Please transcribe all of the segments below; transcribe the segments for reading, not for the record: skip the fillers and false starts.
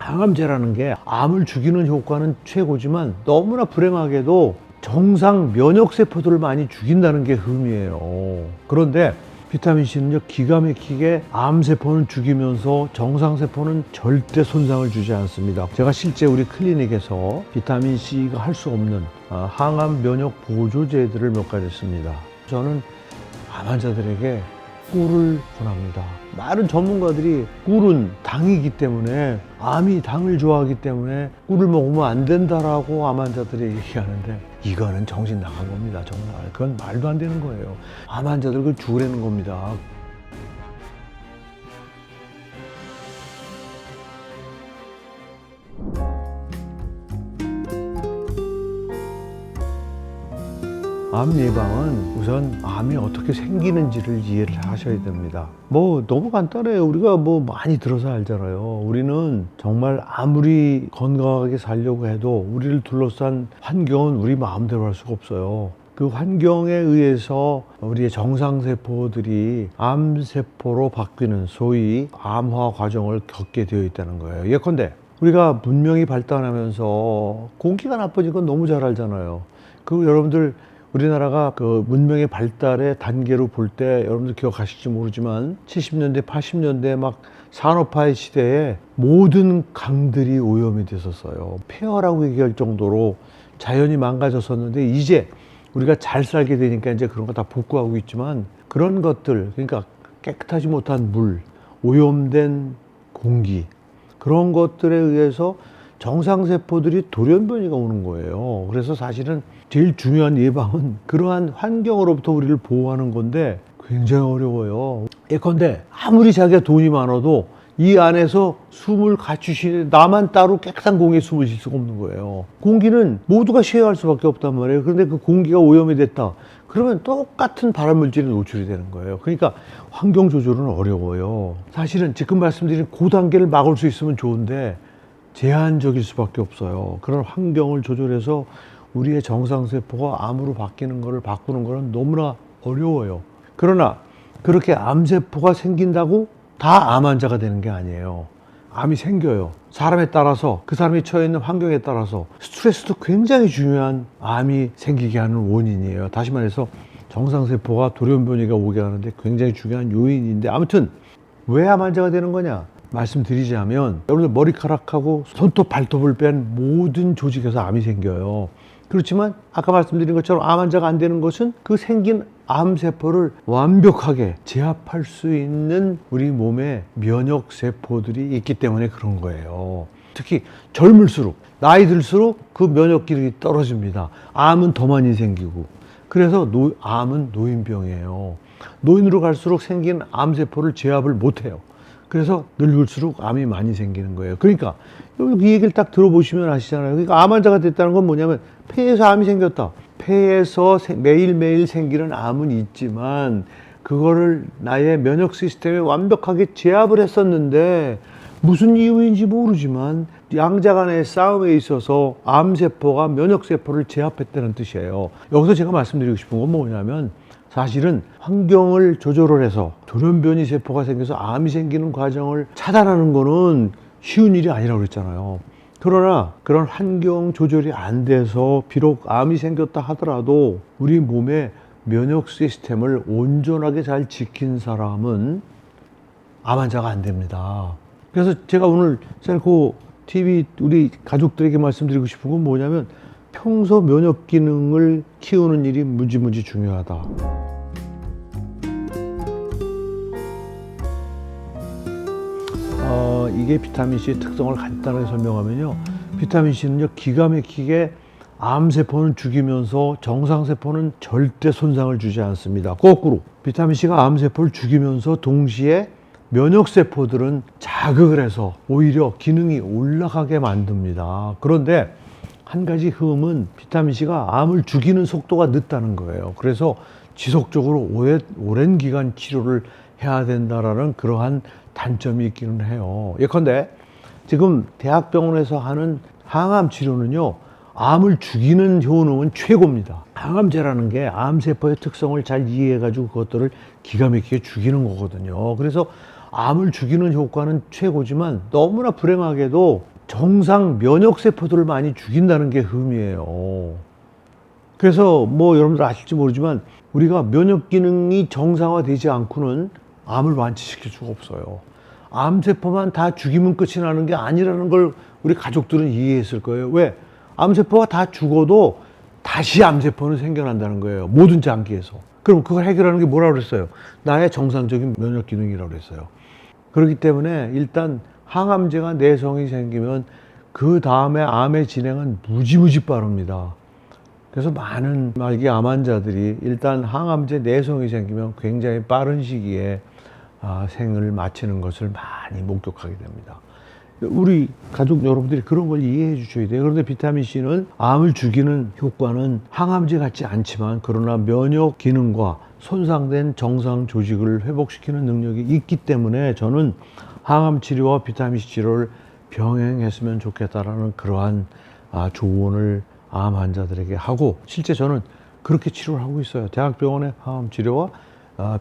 항암제라는 게 암을 죽이는 효과는 최고지만 너무나 불행하게도 정상 면역세포들을 많이 죽인다는 게 흠이에요. 그런데 비타민C는요, 기가 막히게 암세포는 죽이면서 정상세포는 절대 손상을 주지 않습니다. 제가 실제 우리 클리닉에서 비타민C가 할 수 없는 항암 면역 보조제들을 몇 가지 씁니다. 저는 암 환자들에게 꿀을 권합니다. 많은 전문가들이 꿀은 당이기 때문에, 암이 당을 좋아하기 때문에 꿀을 먹으면 안 된다라고 암 환자들이 얘기하는데, 이거는 정신 나간 겁니다. 정말 그건 말도 안 되는 거예요. 암 환자들 그걸 죽으라는 겁니다. 암 예방은 우선 암이 어떻게 생기는지를 이해를 하셔야 됩니다. 너무 간단해요. 우리가 많이 들어서 알잖아요. 우리는 정말 아무리 건강하게 살려고 해도 우리를 둘러싼 환경은 우리 마음대로 할 수가 없어요. 그 환경에 의해서 우리의 정상세포들이 암세포로 바뀌는 소위 암화 과정을 겪게 되어 있다는 거예요. 예컨대 우리가 문명이 발달하면서 공기가 나빠진 건 너무 잘 알잖아요. 여러분들 우리나라가 그 문명의 발달의 단계로 볼 때 여러분들 기억하실지 모르지만 70년대, 80년대 막 산업화의 시대에 모든 강들이 오염이 됐었어요. 폐허라고 얘기할 정도로 자연이 망가졌었는데, 이제 우리가 잘 살게 되니까 이제 그런 거 다 복구하고 있지만, 그런 것들, 그러니까 깨끗하지 못한 물, 오염된 공기, 그런 것들에 의해서 정상세포들이 돌연변이가 오는 거예요. 그래서 사실은 제일 중요한 예방은 그러한 환경으로부터 우리를 보호하는 건데 굉장히 어려워요. 예컨대 아무리 자기가 돈이 많아도 이 안에서 숨을 갖추시는, 나만 따로 깨끗한 공기에 숨을 쉴 수가 없는 거예요. 공기는 모두가 쉐어할 수밖에 없단 말이에요. 그런데 그 공기가 오염이 됐다 그러면 똑같은 발암물질에 노출이 되는 거예요. 그러니까 환경 조절은 어려워요. 사실은 지금 말씀드린 그 단계를 막을 수 있으면 좋은데 제한적일 수밖에 없어요. 그런 환경을 조절해서 우리의 정상세포가 암으로 바뀌는 거를 바꾸는 거는 너무나 어려워요. 그러나 그렇게 암세포가 생긴다고 다 암 환자가 되는 게 아니에요. 암이 생겨요. 사람에 따라서, 그 사람이 처해 있는 환경에 따라서 스트레스도 굉장히 중요한 암이 생기게 하는 원인이에요. 다시 말해서 정상세포가 돌연변이가 오게 하는데 굉장히 중요한 요인인데, 아무튼 왜 암 환자가 되는 거냐 말씀드리자면, 여러분들 머리카락하고 손톱 발톱을 뺀 모든 조직에서 암이 생겨요. 그렇지만 아까 말씀드린 것처럼 암 환자가 안 되는 것은 그 생긴 암세포를 완벽하게 제압할 수 있는 우리 몸에 면역세포들이 있기 때문에 그런 거예요. 특히 젊을수록, 나이 들수록 그 면역 기능이 떨어집니다. 암은 더 많이 생기고. 그래서 암은 노인병이에요. 노인으로 갈수록 생긴 암세포를 제압을 못해요. 그래서 늙을수록 암이 많이 생기는 거예요. 그러니까 여러분 이 얘기를 딱 들어보시면 아시잖아요. 그러니까 암 환자가 됐다는 건 뭐냐면 폐에서 암이 생겼다. 폐에서 매일매일 생기는 암은 있지만 그거를 나의 면역 시스템에 완벽하게 제압을 했었는데, 무슨 이유인지 모르지만 양자 간의 싸움에 있어서 암세포가 면역세포를 제압했다는 뜻이에요. 여기서 제가 말씀드리고 싶은 건 뭐냐면, 사실은 환경을 조절을 해서 돌연변이 세포가 생겨서 암이 생기는 과정을 차단하는 거는 쉬운 일이 아니라고 그랬잖아요. 그러나 그런 환경 조절이 안 돼서 비록 암이 생겼다 하더라도 우리 몸의 면역 시스템을 온전하게 잘 지킨 사람은 암 환자가 안 됩니다. 그래서 제가 오늘 셀코 TV 우리 가족들에게 말씀드리고 싶은 건 뭐냐면, 평소 면역 기능을 키우는 일이 무지무지 중요하다. 이게 비타민C의 특성을 간단하게 설명하면요, 비타민C는요 기가 막히게 암세포는 죽이면서 정상세포는 절대 손상을 주지 않습니다. 거꾸로 비타민C가 암세포를 죽이면서 동시에 면역세포들은 자극을 해서 오히려 기능이 올라가게 만듭니다. 그런데 한 가지 흠은 비타민C가 암을 죽이는 속도가 늦다는 거예요. 그래서 지속적으로 오랜 기간 치료를 해야 된다라는 그러한 단점이 있기는 해요. 예컨대 지금 대학병원에서 하는 항암 치료는요, 암을 죽이는 효능은 최고입니다. 항암제라는 게 암세포의 특성을 잘 이해해가지고 그것들을 기가 막히게 죽이는 거거든요. 그래서 암을 죽이는 효과는 최고지만 너무나 불행하게도 정상 면역세포들을 많이 죽인다는 게 흠이에요. 그래서 뭐 여러분들 아실지 모르지만 우리가 면역 기능이 정상화되지 않고는 암을 완치시킬 수가 없어요. 암세포만 다 죽이면 끝이 나는 게 아니라는 걸 우리 가족들은 이해했을 거예요. 왜? 암세포가 다 죽어도 다시 암세포는 생겨난다는 거예요. 모든 장기에서. 그럼 그걸 해결하는 게 뭐라고 그랬어요? 나의 정상적인 면역 기능이라고 그랬어요. 그렇기 때문에 일단 항암제가 내성이 생기면 그 다음에 암의 진행은 무지무지 빠릅니다. 그래서 많은 말기 암 환자들이 일단 항암제 내성이 생기면 굉장히 빠른 시기에 생을 마치는 것을 많이 목격하게 됩니다. 우리 가족 여러분들이 그런 걸 이해해 주셔야 돼요. 그런데 비타민C는 암을 죽이는 효과는 항암제 같지 않지만 그러나 면역 기능과 손상된 정상 조직을 회복시키는 능력이 있기 때문에 저는 항암 치료와 비타민C 치료를 병행했으면 좋겠다라는 그러한 조언을 암 환자들에게 하고, 실제 저는 그렇게 치료를 하고 있어요. 대학병원의 항암 치료와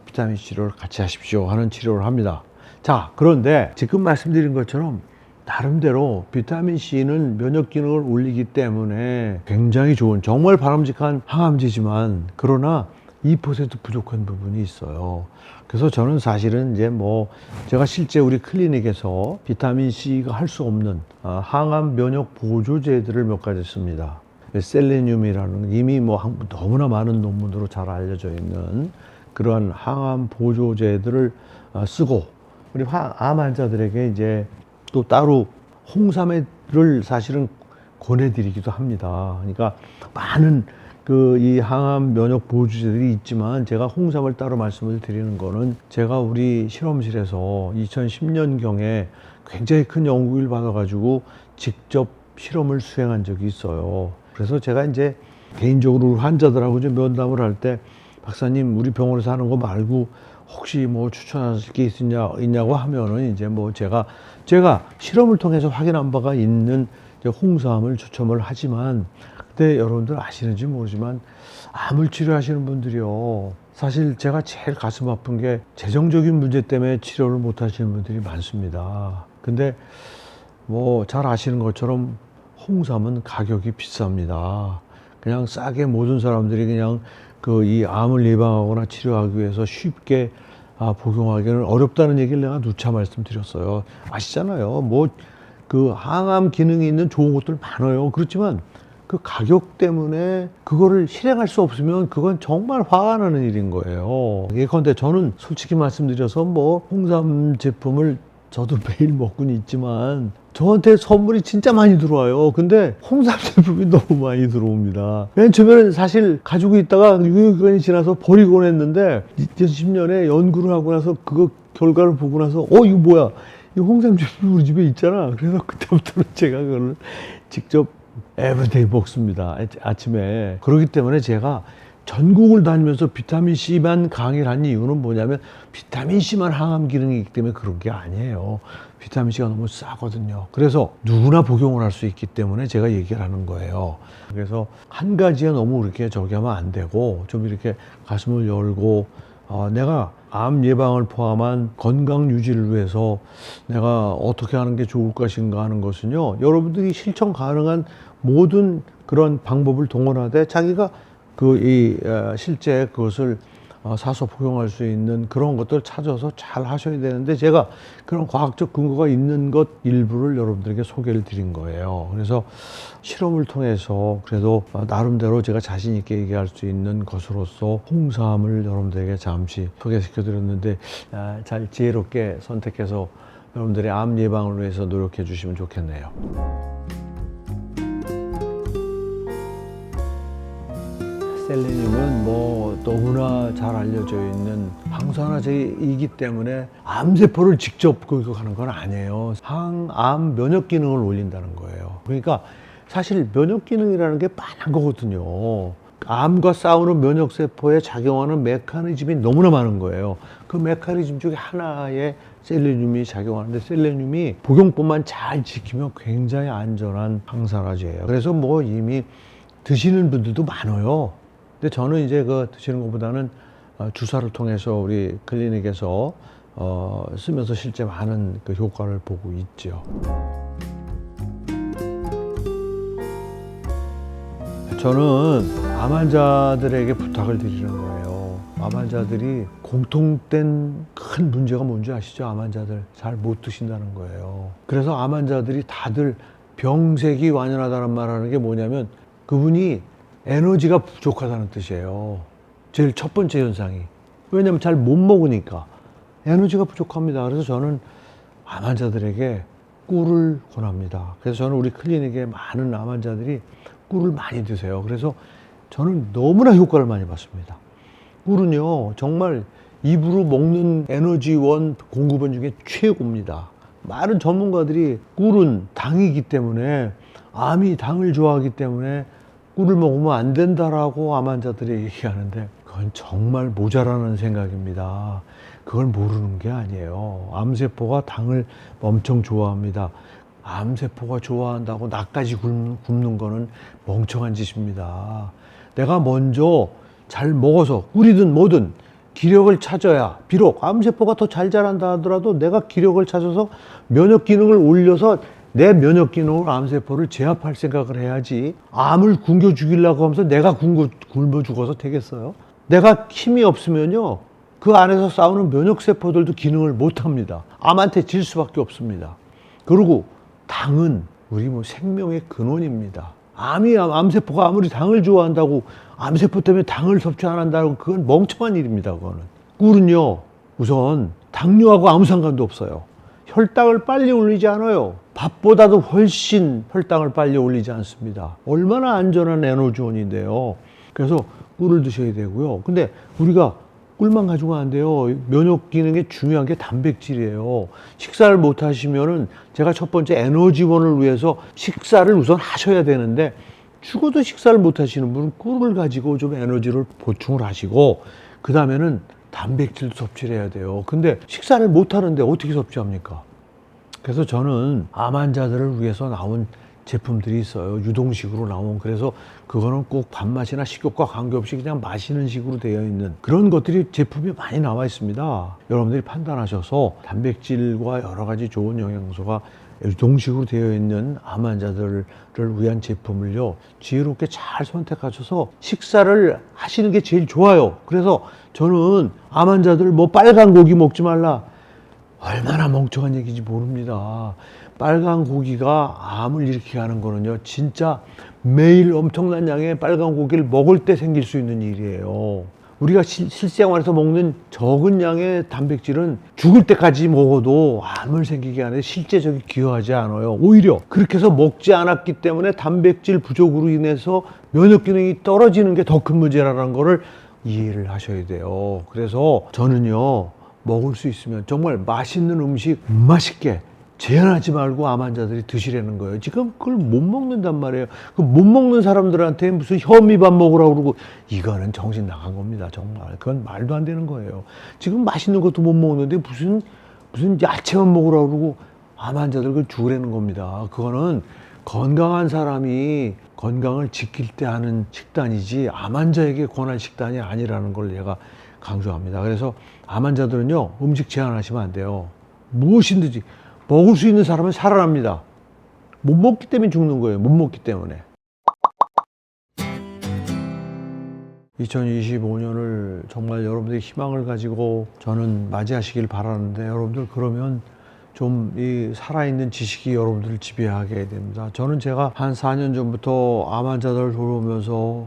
비타민C 치료를 같이 하십시오 하는 치료를 합니다. 자, 그런데 지금 말씀드린 것처럼 나름대로 비타민C는 면역 기능을 올리기 때문에 굉장히 좋은, 정말 바람직한 항암제지만 그러나 2% 부족한 부분이 있어요. 그래서 저는 사실은 이제 뭐 제가 실제 우리 클리닉에서 비타민C가 할 수 없는 항암 면역 보조제들을 몇 가지 씁니다. 셀레늄이라는 이미 뭐 너무나 많은 논문으로 잘 알려져 있는 그러한 항암 보조제들을 쓰고, 우리 암 환자들에게 이제 또 따로 홍삼을 사실은 권해드리기도 합니다. 그러니까 많은 이 항암 면역 보조제들이 있지만 제가 홍삼을 따로 말씀을 드리는 거는 제가 우리 실험실에서 2010년경에 굉장히 큰 연구를 받아가지고 직접 실험을 수행한 적이 있어요. 그래서 제가 이제 개인적으로 환자들하고 좀 면담을 할 때, 박사님 우리 병원에서 하는 거 말고 혹시 뭐 추천하실 게 있냐고 하면은 이제 뭐 제가 실험을 통해서 확인한 바가 있는 홍삼을 추천을 하지만, 근데 여러분들 아시는지 모르지만 암을 치료하시는 분들이요, 사실 제가 제일 가슴 아픈 게 재정적인 문제 때문에 치료를 못 하시는 분들이 많습니다. 근데 뭐 잘 아시는 것처럼 홍삼은 가격이 비쌉니다. 그냥 싸게 모든 사람들이 그냥 이 암을 예방하거나 치료하기 위해서 쉽게 복용하기는 어렵다는 얘기를 내가 누차 말씀드렸어요. 아시잖아요. 뭐 항암 기능이 있는 좋은 것들 많아요. 그렇지만 그 가격 때문에 그거를 실행할 수 없으면 그건 정말 화가 나는 일인 거예요. 예컨대 저는 솔직히 말씀드려서 뭐 홍삼 제품을 저도 매일 먹고는 있지만 저한테 선물이 진짜 많이 들어와요. 근데 홍삼 제품이 너무 많이 들어옵니다. 맨 처음에는 사실 가지고 있다가 6개월이 지나서 버리곤 했는데 2010년에 연구를 하고 나서 그거 결과를 보고 나서 이거 뭐야, 이 홍삼 제품 우리 집에 있잖아. 그래서 그때부터는 제가 그걸 직접 에브리데이 먹습니다. 아침에. 그렇기 때문에 제가 전국을 다니면서 비타민C만 강의를 한 이유는 뭐냐면 비타민C만 항암 기능이 있기 때문에 그런 게 아니에요. 비타민C가 너무 싸거든요. 그래서 누구나 복용을 할 수 있기 때문에 제가 얘기를 하는 거예요. 그래서 한 가지에 너무 이렇게 저기 하면 안 되고 좀 이렇게 가슴을 열고 내가 암 예방을 포함한 건강 유지를 위해서 내가 어떻게 하는 게 좋을 것인가 하는 것은요, 여러분들이 실천 가능한 모든 그런 방법을 동원하되 자기가 실제 그것을 사서 복용할 수 있는 그런 것들 찾아서 잘 하셔야 되는데, 제가 그런 과학적 근거가 있는 것 일부를 여러분들에게 소개를 드린 거예요. 그래서 실험을 통해서 그래도 나름대로 제가 자신 있게 얘기할 수 있는 것으로서 홍삼을 여러분들에게 잠시 소개시켜 드렸는데, 잘 지혜롭게 선택해서 여러분들의 암 예방을 위해서 노력해 주시면 좋겠네요. 셀레늄은 뭐 너무나 잘 알려져 있는 항산화제이기 때문에 암세포를 직접 공격하는 건 아니에요. 항암 면역 기능을 올린다는 거예요. 그러니까 사실 면역 기능이라는 게 빤한 거거든요. 암과 싸우는 면역세포에 작용하는 메커니즘이 너무나 많은 거예요. 그 메커니즘 중에 하나에 셀레늄이 작용하는데, 셀레늄이 복용법만 잘 지키면 굉장히 안전한 항산화제예요. 그래서 뭐 이미 드시는 분들도 많아요. 근데 저는 이제 드시는 것보다는 주사를 통해서 우리 클리닉에서 쓰면서 실제 많은 그 효과를 보고 있죠. 저는 암 환자들에게 부탁을 드리는 거예요. 암 환자들이 공통된 큰 문제가 뭔지 아시죠? 암 환자들 잘 못 드신다는 거예요. 그래서 암 환자들이 다들 병색이 완연하다는 말하는 게 뭐냐면 그분이 에너지가 부족하다는 뜻이에요. 제일 첫 번째 현상이. 왜냐면 잘 못 먹으니까 에너지가 부족합니다. 그래서 저는 암 환자들에게 꿀을 권합니다. 그래서 저는 우리 클리닉에 많은 암 환자들이 꿀을 많이 드세요. 그래서 저는 너무나 효과를 많이 봤습니다. 꿀은요, 정말 입으로 먹는 에너지원 공급원 중에 최고입니다. 많은 전문가들이 꿀은 당이기 때문에, 암이 당을 좋아하기 때문에 꿀을 먹으면 안 된다라고 암 환자들이 얘기하는데 그건 정말 모자라는 생각입니다. 그걸 모르는 게 아니에요. 암세포가 당을 엄청 좋아합니다. 암세포가 좋아한다고 나까지 굶는 거는 멍청한 짓입니다. 내가 먼저 잘 먹어서 꿀이든 뭐든 기력을 찾아야, 비록 암세포가 더 잘 자란다 하더라도 내가 기력을 찾아서 면역 기능을 올려서 내 면역 기능으로 암세포를 제압할 생각을 해야지, 암을 굶겨 죽이려고 하면서 내가 굶어 죽어서 되겠어요? 내가 힘이 없으면요, 그 안에서 싸우는 면역세포들도 기능을 못 합니다. 암한테 질 수밖에 없습니다. 그리고 당은 우리 생명의 근원입니다. 암세포가 아무리 당을 좋아한다고 암세포 때문에 당을 섭취 안 한다고, 그건 멍청한 일입니다. 그거는. 꿀은요, 우선 당뇨하고 아무 상관도 없어요. 혈당을 빨리 올리지 않아요. 밥보다도 훨씬 혈당을 빨리 올리지 않습니다. 얼마나 안전한 에너지원인데요. 그래서 꿀을 드셔야 되고요. 근데 우리가 꿀만 가지고 안 돼요. 면역 기능에 중요한 게 단백질이에요. 식사를 못 하시면은, 제가 첫 번째 에너지원을 위해서 식사를 우선 하셔야 되는데, 죽어도 식사를 못 하시는 분은 꿀을 가지고 좀 에너지를 보충을 하시고, 그 다음에는 단백질도 섭취를 해야 돼요. 근데 식사를 못 하는데 어떻게 섭취합니까? 그래서 저는 암 환자들을 위해서 나온 제품들이 있어요. 유동식으로 나온. 그래서 그거는 꼭 밥맛이나 식욕과 관계없이 그냥 마시는 식으로 되어 있는 그런 것들이, 제품이 많이 나와 있습니다. 여러분들이 판단하셔서 단백질과 여러 가지 좋은 영양소가 유동식으로 되어 있는 암 환자들을 위한 제품을요, 지혜롭게 잘 선택하셔서 식사를 하시는 게 제일 좋아요. 그래서 저는 암 환자들 빨간 고기 먹지 말라, 얼마나 멍청한 얘기인지 모릅니다. 빨간 고기가 암을 일으키게 하는 거는요, 진짜 매일 엄청난 양의 빨간 고기를 먹을 때 생길 수 있는 일이에요. 우리가 실생활에서 먹는 적은 양의 단백질은 죽을 때까지 먹어도 암을 생기게 하는데 실제적이 기여하지 않아요. 오히려 그렇게 해서 먹지 않았기 때문에 단백질 부족으로 인해서 면역 기능이 떨어지는 게 더 큰 문제라는 거를 이해를 하셔야 돼요. 그래서 저는요, 먹을 수 있으면 정말 맛있는 음식 맛있게 제한하지 말고 암 환자들이 드시라는 거예요. 지금 그걸 못 먹는단 말이에요. 그 못 먹는 사람들한테 무슨 현미밥 먹으라고 그러고, 이거는 정신 나간 겁니다. 정말 그건 말도 안 되는 거예요. 지금 맛있는 것도 못 먹는데 무슨 야채만 먹으라고 그러고 암 환자들 그걸 죽으라는 겁니다. 그거는 건강한 사람이 건강을 지킬 때 하는 식단이지 암 환자에게 권할 식단이 아니라는 걸 제가 강조합니다. 그래서 암 환자들은요, 음식 제한하시면 안 돼요. 무엇이든지 먹을 수 있는 사람은 살아납니다. 못 먹기 때문에 죽는 거예요. 못 먹기 때문에. 2025년을 정말 여러분들이 희망을 가지고 저는 맞이하시길 바라는데, 여러분들 그러면 좀 이 살아있는 지식이 여러분들을 지배하게 됩니다. 저는 제가 한 4년 전부터 암 환자들을 돌보면서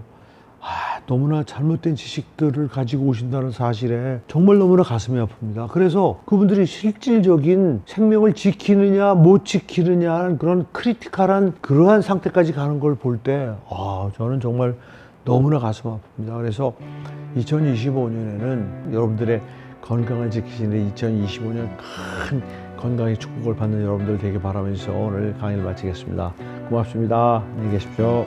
너무나 잘못된 지식들을 가지고 오신다는 사실에 정말 너무나 가슴이 아픕니다. 그래서 그분들이 실질적인 생명을 지키느냐 못 지키느냐 그런 크리티컬한 그러한 상태까지 가는 걸 볼 때 저는 정말 너무나 가슴 아픕니다. 그래서 2025년에는 여러분들의 건강을 지키시는 2025년 큰 건강의 축복을 받는 여러분들 되길 바라면서 오늘 강의를 마치겠습니다. 고맙습니다. 안녕히 계십시오.